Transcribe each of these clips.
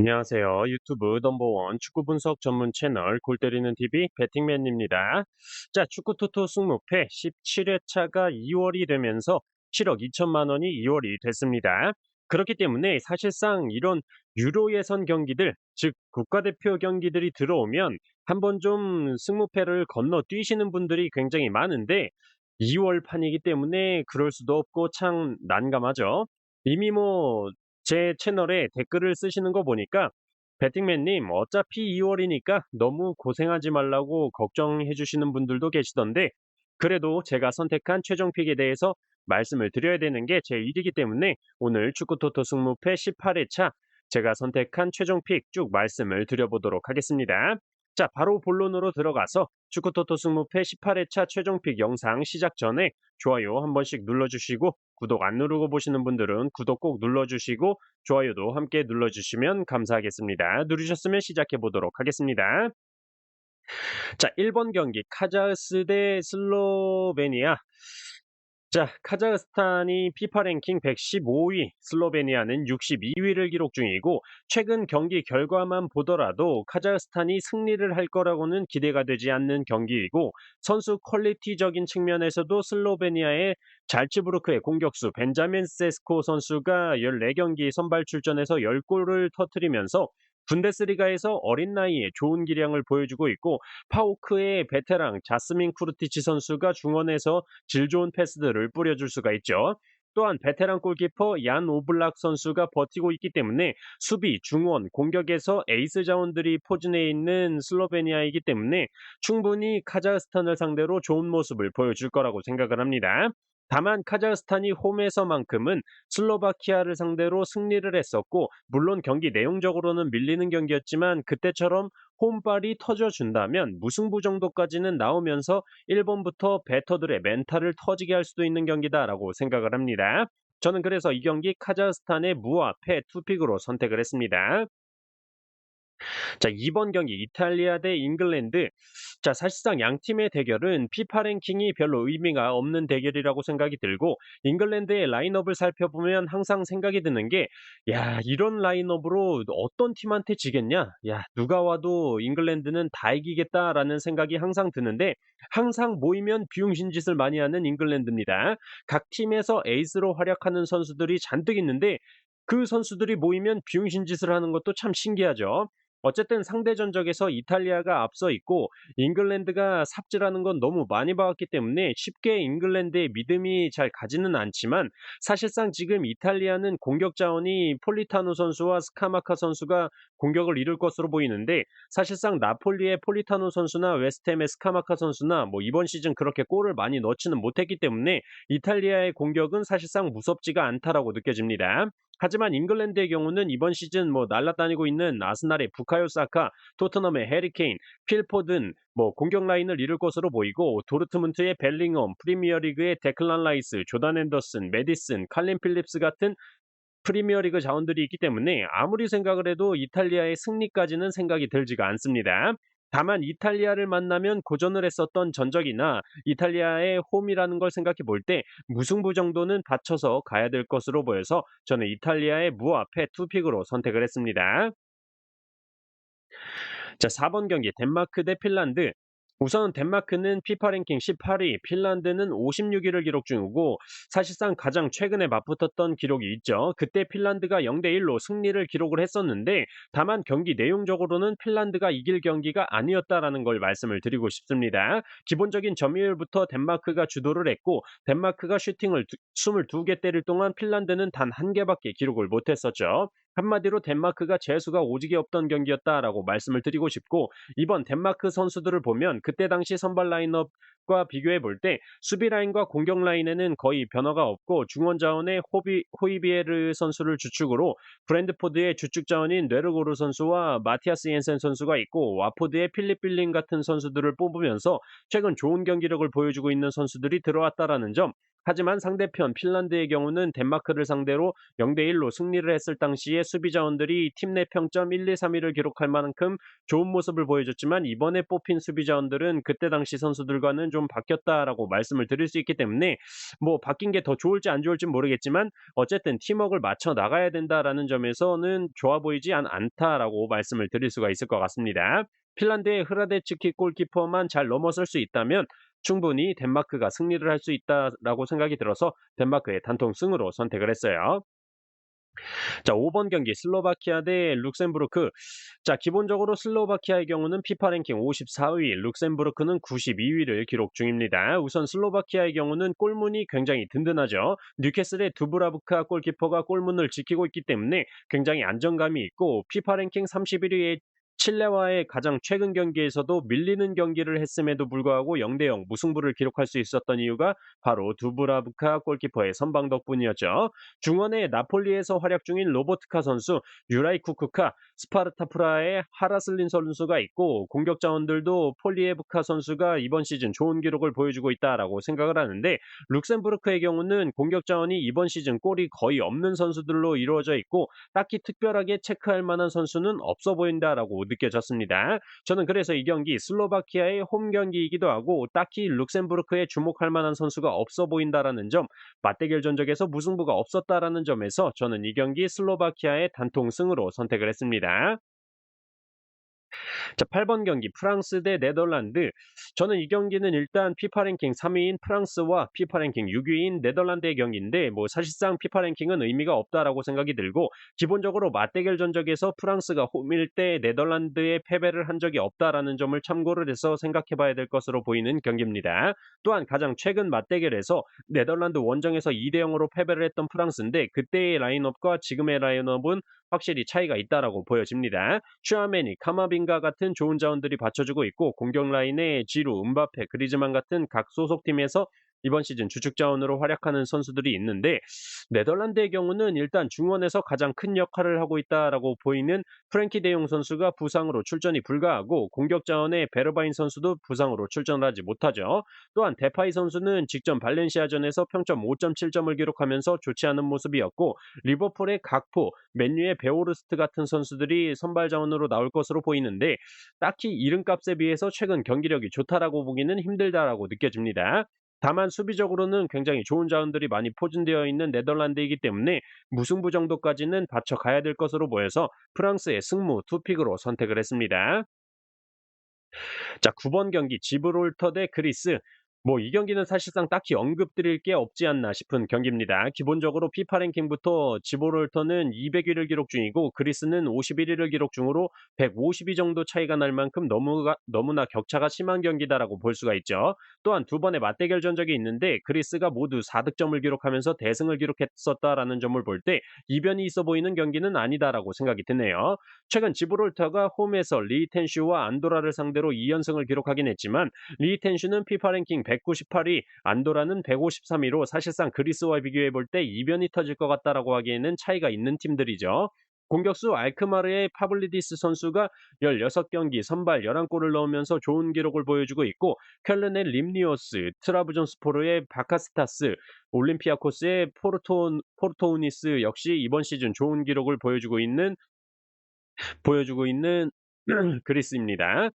안녕하세요. 유튜브 넘버원 축구 분석 전문 채널 골 때리는 TV 배팅맨입니다. 자, 축구 토토 승무패 17회차가 2월이 되면서 7억 2천만 원이 2월이 됐습니다. 그렇기 때문에 사실상 이런 유로 예선 경기들, 즉 국가대표 경기들이 들어오면 한번 좀 승무패를 건너뛰시는 분들이 굉장히 많은데 2월 판이기 때문에 그럴 수도 없고 참 난감하죠. 이미 제 채널에 댓글을 쓰시는 거 보니까 배팅맨님 어차피 2월이니까 너무 고생하지 말라고 걱정해 주시는 분들도 계시던데 그래도 제가 선택한 최종 픽에 대해서 말씀을 드려야 되는 게 제 일이기 때문에 오늘 축구토토 승무패 18회차 제가 선택한 최종 픽 쭉 말씀을 드려보도록 하겠습니다. 자, 바로 본론으로 들어가서 축구토토 승무패 18회차 최종 픽 영상 시작 전에 좋아요 한 번씩 눌러주시고 구독 안 누르고 보시는 분들은 구독 꼭 눌러주시고 좋아요도 함께 눌러주시면 감사하겠습니다. 누르셨으면 시작해 보도록 하겠습니다. 자, 1번 경기 카자흐스 대 슬로베니아. 자, 카자흐스탄이 피파 랭킹 115위, 슬로베니아는 62위를 기록 중이고 최근 경기 결과만 보더라도 카자흐스탄이 승리를 할 거라고는 기대가 되지 않는 경기이고 선수 퀄리티적인 측면에서도 슬로베니아의 잘츠부르크의 공격수 벤자민 세스코 선수가 14경기 선발 출전해서 10골을 터뜨리면서 분데스리가에서 어린 나이에 좋은 기량을 보여주고 있고 파오크의 베테랑 자스민 쿠르티치 선수가 중원에서 질 좋은 패스들을 뿌려줄 수가 있죠. 또한 베테랑 골키퍼 얀 오블락 선수가 버티고 있기 때문에 수비, 중원, 공격에서 에이스 자원들이 포진해 있는 슬로베니아이기 때문에 충분히 카자흐스탄을 상대로 좋은 모습을 보여줄 거라고 생각을 합니다. 다만 카자흐스탄이 홈에서만큼은 슬로바키아를 상대로 승리를 했었고 물론 경기 내용적으로는 밀리는 경기였지만 그때처럼 홈발이 터져준다면 무승부 정도까지는 나오면서 1번부터 배터들의 멘탈을 터지게 할 수도 있는 경기다라고 생각을 합니다. 저는 그래서 이 경기 카자흐스탄의 무와 패 투픽으로 선택을 했습니다. 자, 2번 경기 이탈리아 대 잉글랜드. 자, 사실상 양 팀의 대결은 피파 랭킹이 별로 의미가 없는 대결이라고 생각이 들고 잉글랜드의 라인업을 살펴보면 항상 생각이 드는 게 야, 이런 라인업으로 어떤 팀한테 지겠냐? 야, 누가 와도 잉글랜드는 다 이기겠다라는 생각이 항상 드는데 항상 모이면 비용신 짓을 많이 하는 잉글랜드입니다. 각 팀에서 에이스로 활약하는 선수들이 잔뜩 있는데 그 선수들이 모이면 비용신 짓을 하는 것도 참 신기하죠. 어쨌든 상대 전적에서 이탈리아가 앞서 있고 잉글랜드가 삽질하는 건 너무 많이 봐왔기 때문에 쉽게 잉글랜드의 믿음이 잘 가지는 않지만 사실상 지금 이탈리아는 공격 자원이 폴리타노 선수와 스카마카 선수가 공격을 이룰 것으로 보이는데 사실상 나폴리의 폴리타노 선수나 웨스트햄의 스카마카 선수나 이번 시즌 그렇게 골을 많이 넣지는 못했기 때문에 이탈리아의 공격은 사실상 무섭지가 않다라고 느껴집니다. 하지만 잉글랜드의 경우는 이번 시즌 날아다니고 있는 아스날의 부카요 사카, 토트넘의 해리 케인, 필 포든 공격 라인을 이룰 것으로 보이고 도르트문트의 벨링엄, 프리미어리그의 데클란 라이스, 조단 앤더슨, 메디슨, 칼린 필립스 같은 프리미어리그 자원들이 있기 때문에 아무리 생각을 해도 이탈리아의 승리까지는 생각이 들지가 않습니다. 다만 이탈리아를 만나면 고전을 했었던 전적이나 이탈리아의 홈이라는 걸 생각해 볼 때 무승부 정도는 받쳐서 가야 될 것으로 보여서 저는 이탈리아의 무앞에 투픽으로 선택을 했습니다. 자, 4번 경기 덴마크 대 핀란드. 우선 덴마크는 피파 랭킹 18위, 핀란드는 56위를 기록 중이고 사실상 가장 최근에 맞붙었던 기록이 있죠. 그때 핀란드가 0대1로 승리를 기록을 했었는데 다만 경기 내용적으로는 핀란드가 이길 경기가 아니었다라는 걸 말씀을 드리고 싶습니다. 기본적인 점유율부터 덴마크가 주도를 했고 덴마크가 슈팅을 22개 때릴 동안 핀란드는 단 한 개밖에 기록을 못했었죠. 한마디로 덴마크가 재수가 오지게 없던 경기였다라고 말씀을 드리고 싶고 이번 덴마크 선수들을 보면 그때 당시 선발 라인업과 비교해 볼 때 수비 라인과 공격 라인에는 거의 변화가 없고 중원 자원의 호이비에르 선수를 주축으로 브랜드포드의 주축 자원인 뇌르고르 선수와 마티아스 옌센 선수가 있고 와포드의 필립 빌링 같은 선수들을 뽑으면서 최근 좋은 경기력을 보여주고 있는 선수들이 들어왔다라는 점 하지만 상대편 핀란드의 경우는 덴마크를 상대로 0대1로 승리를 했을 당시에 수비 자원들이 팀 내 평점 1, 2, 3위를 기록할 만큼 좋은 모습을 보여줬지만 이번에 뽑힌 수비 자원들은 그때 당시 선수들과는 좀 바뀌었다라고 말씀을 드릴 수 있기 때문에 뭐 바뀐 게 더 좋을지 안 좋을진 모르겠지만 어쨌든 팀워크를 맞춰 나가야 된다라는 점에서는 좋아 보이지 않다라고 말씀을 드릴 수가 있을 것 같습니다. 핀란드의 흐라데츠키 골키퍼만 잘 넘어설 수 있다면 충분히 덴마크가 승리를 할 수 있다라고 생각이 들어서 덴마크의 단통 승으로 선택을 했어요. 자, 5번 경기 슬로바키아 대 룩셈부르크. 자, 기본적으로 슬로바키아의 경우는 피파 랭킹 54위, 룩셈부르크는 92위를 기록 중입니다. 우선 슬로바키아의 경우는 골문이 굉장히 든든하죠. 뉴캐슬의 두브라브카 골키퍼가 골문을 지키고 있기 때문에 굉장히 안정감이 있고 피파 랭킹 31위의 칠레와의 가장 최근 경기에서도 밀리는 경기를 했음에도 불구하고 0대0 무승부를 기록할 수 있었던 이유가 바로 두브라브카 골키퍼의 선방 덕분이었죠. 중원의 나폴리에서 활약 중인 로보트카 선수, 유라이 쿠쿠카, 스파르타 프라하의 하라슬린 선수가 있고 공격 자원들도 폴리에브카 선수가 이번 시즌 좋은 기록을 보여주고 있다라고 생각을 하는데 룩셈부르크의 경우는 공격 자원이 이번 시즌 골이 거의 없는 선수들로 이루어져 있고 딱히 특별하게 체크할 만한 선수는 없어 보인다라고 느껴졌습니다. 저는 그래서 이 경기 슬로바키아의 홈 경기이기도 하고 딱히 룩셈부르크에 주목할 만한 선수가 없어 보인다라는 점, 맞대결 전적에서 무승부가 없었다라는 점에서 저는 이 경기 슬로바키아의 단통 승으로 선택을 했습니다. 자, 8번 경기 프랑스 대 네덜란드. 저는 이 경기는 일단 피파 랭킹 3위인 프랑스와 피파 랭킹 6위인 네덜란드의 경기인데 뭐 사실상 피파 랭킹은 의미가 없다라고 생각이 들고 기본적으로 맞대결 전적에서 프랑스가 홈일 때 네덜란드에 패배를 한 적이 없다라는 점을 참고를 해서 생각해 봐야 될 것으로 보이는 경기입니다. 또한 가장 최근 맞대결에서 네덜란드 원정에서 2대0으로 패배를 했던 프랑스인데 그때의 라인업과 지금의 라인업은 확실히 차이가 있다라고 보여집니다. 슈아메니, 카마빈가 같은 좋은 자원들이 받쳐주고 있고 공격 라인에 지루, 음바페, 그리즈만 같은 각 소속팀에서 이번 시즌 주축 자원으로 활약하는 선수들이 있는데 네덜란드의 경우는 일단 중원에서 가장 큰 역할을 하고 있다라고 보이는 프랭키 데용 선수가 부상으로 출전이 불가하고 공격 자원의 베르바인 선수도 부상으로 출전하지 못하죠. 또한 데파이 선수는 직전 발렌시아전에서 평점 5.7점을 기록하면서 좋지 않은 모습이었고 리버풀의 각포, 맨유의 베오르스트 같은 선수들이 선발 자원으로 나올 것으로 보이는데 딱히 이름값에 비해서 최근 경기력이 좋다라고 보기는 힘들다라고 느껴집니다. 다만 수비적으로는 굉장히 좋은 자원들이 많이 포진되어 있는 네덜란드이기 때문에 무승부 정도까지는 받쳐가야 될 것으로 보여서 프랑스의 승무 투픽으로 선택을 했습니다. 자, 9번 경기 지브롤터 대 그리스. 뭐 이 경기는 사실상 딱히 언급드릴 게 없지 않나 싶은 경기입니다. 기본적으로 피파 랭킹부터 지브롤터는 200위를 기록 중이고 그리스는 51위를 기록 중으로 150위 정도 차이가 날 만큼 너무나 격차가 심한 경기다라고 볼 수가 있죠. 또한 두 번의 맞대결 전적이 있는데 그리스가 모두 4득점을 기록하면서 대승을 기록했었다라는 점을 볼 때 이변이 있어 보이는 경기는 아니다라고 생각이 드네요. 최근 지브롤터가 홈에서 리텐슈와 안도라를 상대로 2연승을 기록하긴 했지만 리텐슈는 피파 랭킹 198위, 안도라는 153위로 사실상 그리스와 비교해 볼 때 이변이 터질 것 같다라고 하기에는 차이가 있는 팀들이죠. 공격수 알크마르의 파블리디스 선수가 16경기 선발 11골을 넣으면서 좋은 기록을 보여주고 있고 켈른의 림니오스, 트라브존스포르의 바카스타스, 올림피아코스의 포르토우니스 역시 이번 시즌 좋은 기록을 보여주고 있는 그리스입니다.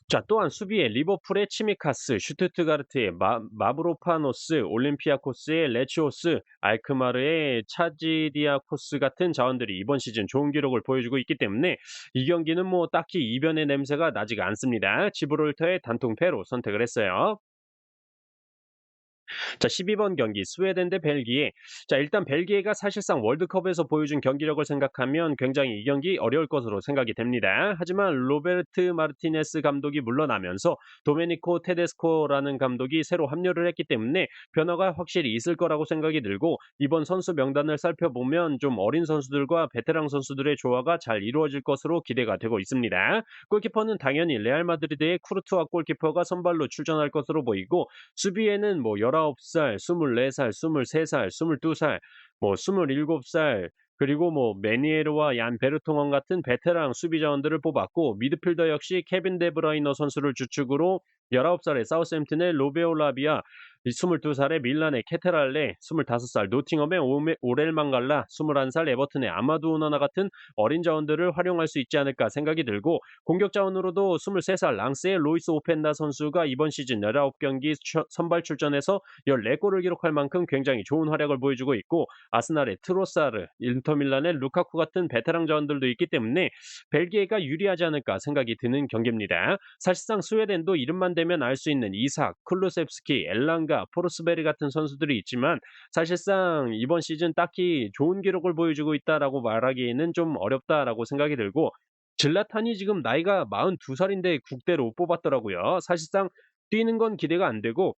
자, 또한 수비에 리버풀의 치미카스, 슈투트가르트의 마브로파노스, 올림피아코스의 레치오스, 알크마르의 차지디아코스 같은 자원들이 이번 시즌 좋은 기록을 보여주고 있기 때문에 이 경기는 뭐 딱히 이변의 냄새가 나지가 않습니다. 지브롤터의 단통 패로 선택을 했어요. 자, 12번 경기 스웨덴 대 벨기에. 자, 일단 벨기에가 사실상 월드컵에서 보여준 경기력을 생각하면 굉장히 이 경기 어려울 것으로 생각이 됩니다. 하지만 로베르트 마르티네스 감독이 물러나면서 도메니코 테데스코라는 감독이 새로 합류를 했기 때문에 변화가 확실히 있을 거라고 생각이 들고 이번 선수 명단을 살펴보면 좀 어린 선수들과 베테랑 선수들의 조화가 잘 이루어질 것으로 기대가 되고 있습니다. 골키퍼는 당연히 레알 마드리드의 쿠르투아 골키퍼가 선발로 출전할 것으로 보이고 수비에는 뭐 19살, 24살, 23살, 22살, 뭐 27살, 그리고 뭐 메니에르와 얀 베르통원 같은 베테랑 수비 자원들을 뽑았고 미드필더 역시 케빈 데브라이너 선수를 주축으로 19살의 사우스햄튼의 로베오 라비아, 이 22살의 밀란의 케테랄레, 25살 노팅엄의 오렐 망갈라, 21살 에버튼의 아마두 오나나 같은 어린 자원들을 활용할 수 있지 않을까 생각이 들고, 공격 자원으로도 23살 랑스의 로이스 오펜다 선수가 이번 시즌 19경기 선발 출전해서 14골을 기록할 만큼 굉장히 좋은 활약을 보여주고 있고, 아스날의 트로사르, 인터밀란의 루카쿠 같은 베테랑 자원들도 있기 때문에 벨기에가 유리하지 않을까 생각이 드는 경기입니다. 사실상 스웨덴도 이름만 대면 알 수 있는 이삭, 클루셉스키, 엘랑가, 포르스베리 같은 선수들이 있지만 사실상 이번 시즌 딱히 좋은 기록을 보여주고 있다라고 말하기에는 좀 어렵다라고 생각이 들고, 질라탄이 지금 나이가 42살인데 국대로 뽑았더라고요. 사실상 뛰는 건 기대가 안 되고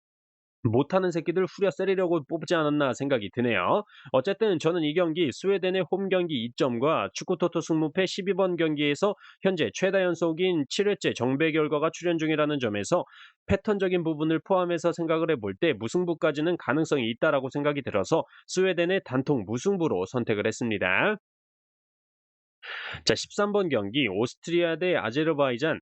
못하는 새끼들 후려 때리려고 뽑지 않았나 생각이 드네요. 어쨌든 저는 이 경기 스웨덴의 홈 경기 2점과 축구토토 승무패 12번 경기에서 현재 최다 연속인 7회째 정배 결과가 출현 중이라는 점에서 패턴적인 부분을 포함해서 생각을 해볼 때 무승부까지는 가능성이 있다라고 생각이 들어서 스웨덴의 단통 무승부로 선택을 했습니다. 자, 13번 경기 오스트리아 대 아제르바이잔.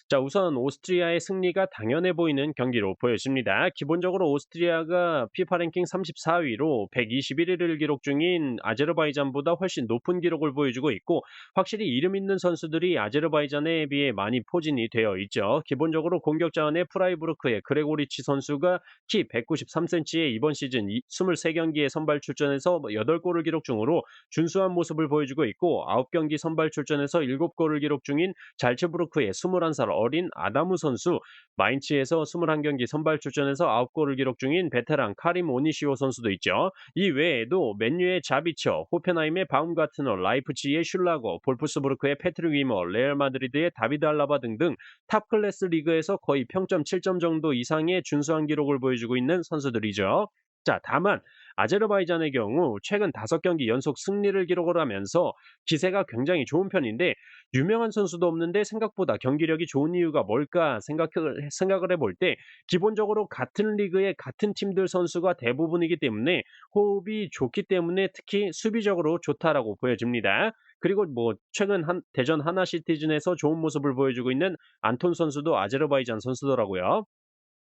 자, 우선 오스트리아의 승리가 당연해 보이는 경기로 보여집니다. 기본적으로 오스트리아가 피파 랭킹 34위로 121위를 기록 중인 아제르바이잔보다 훨씬 높은 기록을 보여주고 있고, 확실히 이름 있는 선수들이 아제르바이잔에 비해 많이 포진이 되어 있죠. 기본적으로 공격 자원의 프라이부르크의 그레고리치 선수가 키 193cm에 이번 시즌 23경기에 선발 출전해서 8골을 기록 중으로 준수한 모습을 보여주고 있고, 9경기 선발 출전해서 7골을 기록 중인 잘츠부르크의 21살 어린 아다무 선수, 마인츠에서 21경기 선발 출전해서 9골을 기록 중인 베테랑 카림 오니시오 선수도 있죠. 이 외에도 맨유의 자비처, 호펜하임의 바움가트너, 라이프치히의 슐라거, 볼프스부르크의 패트릭 위머, 레알 마드리드의 다비드 알라바 등등 탑 클래스 리그에서 거의 평점 7점 정도 이상의 준수한 기록을 보여주고 있는 선수들이죠. 자, 다만 아제르바이잔의 경우 최근 5경기 연속 승리를 기록을 하면서 기세가 굉장히 좋은 편인데, 유명한 선수도 없는데 생각보다 경기력이 좋은 이유가 뭘까 생각을 해볼 때 기본적으로 같은 리그의 같은 팀들 선수가 대부분이기 때문에 호흡이 좋기 때문에 특히 수비적으로 좋다라고 보여집니다. 그리고 뭐 최근 대전 하나 시티즌에서 좋은 모습을 보여주고 있는 안톤 선수도 아제르바이잔 선수더라고요.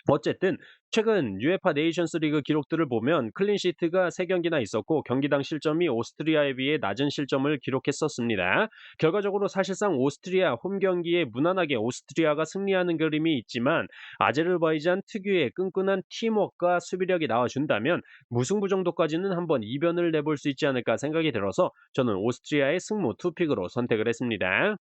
어쨌든 최근 UEFA 네이션스 리그 기록들을 보면 클린시트가 3경기나 있었고, 경기당 실점이 오스트리아에 비해 낮은 실점을 기록했었습니다. 결과적으로 사실상 오스트리아 홈 경기에 무난하게 오스트리아가 승리하는 그림이 있지만, 아제르바이잔 특유의 끈끈한 팀워크와 수비력이 나와준다면 무승부 정도까지는 한번 이변을 내볼 수 있지 않을까 생각이 들어서 저는 오스트리아의 승무 투픽으로 선택을 했습니다.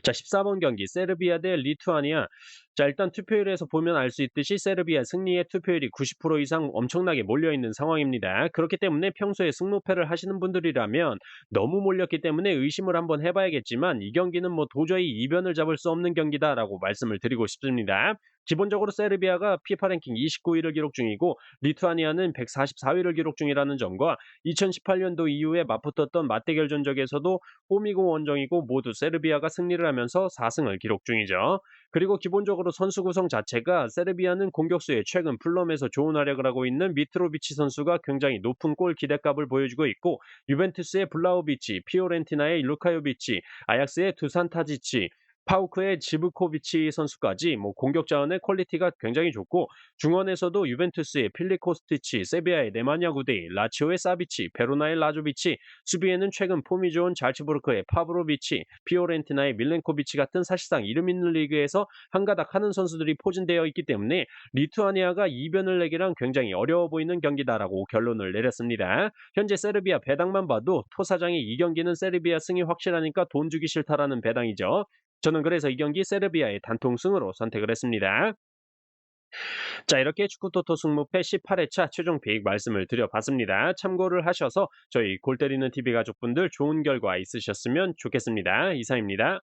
자, 14번 경기 세르비아 대 리투아니아. 자, 일단 투표율에서 보면 알 수 있듯이 세르비아 승리의 투표율이 90% 이상 엄청나게 몰려 있는 상황입니다. 그렇기 때문에 평소에 승무패를 하시는 분들이라면 너무 몰렸기 때문에 의심을 한번 해봐야겠지만, 이 경기는 뭐 도저히 이변을 잡을 수 없는 경기다라고 말씀을 드리고 싶습니다. 기본적으로 세르비아가 피파 랭킹 29위를 기록 중이고 리투아니아는 144위를 기록 중이라는 점과 2018년도 이후에 맞붙었던 맞대결 전적에서도 홈이고 원정이고 모두 세르비아가 승리를 하면서 4승을 기록 중이죠. 그리고 기본적으로 선수 구성 자체가 세르비아는 공격수의 최근 플럼에서 좋은 활약을 하고 있는 미트로비치 선수가 굉장히 높은 골 기대값을 보여주고 있고, 유벤투스의 블라우비치, 피오렌티나의 루카요비치, 아약스의 두산 타지치, 파우크의 지브코비치 선수까지 뭐 공격 자원의 퀄리티가 굉장히 좋고, 중원에서도 유벤투스의 필리 코스티치, 세비야의 네마냐 구데이, 라치오의 사비치, 베로나의 라조비치, 수비에는 최근 폼이 좋은 잘츠부르크의 파브로비치, 피오렌티나의 밀렌코비치 같은 사실상 이름 있는 리그에서 한가닥 하는 선수들이 포진되어 있기 때문에 리투아니아가 이변을 내기란 굉장히 어려워 보이는 경기다라고 결론을 내렸습니다. 현재 세르비아 배당만 봐도 토 사장이 이 경기는 세르비아 승이 확실하니까 돈 주기 싫다라는 배당이죠. 저는 그래서 이 경기 세르비아의 단통승으로 선택을 했습니다. 자, 이렇게 축구토토 승무패 18회차 최종 픽 말씀을 드려봤습니다. 참고를 하셔서 저희 골 때리는 TV 가족분들 좋은 결과 있으셨으면 좋겠습니다. 이상입니다.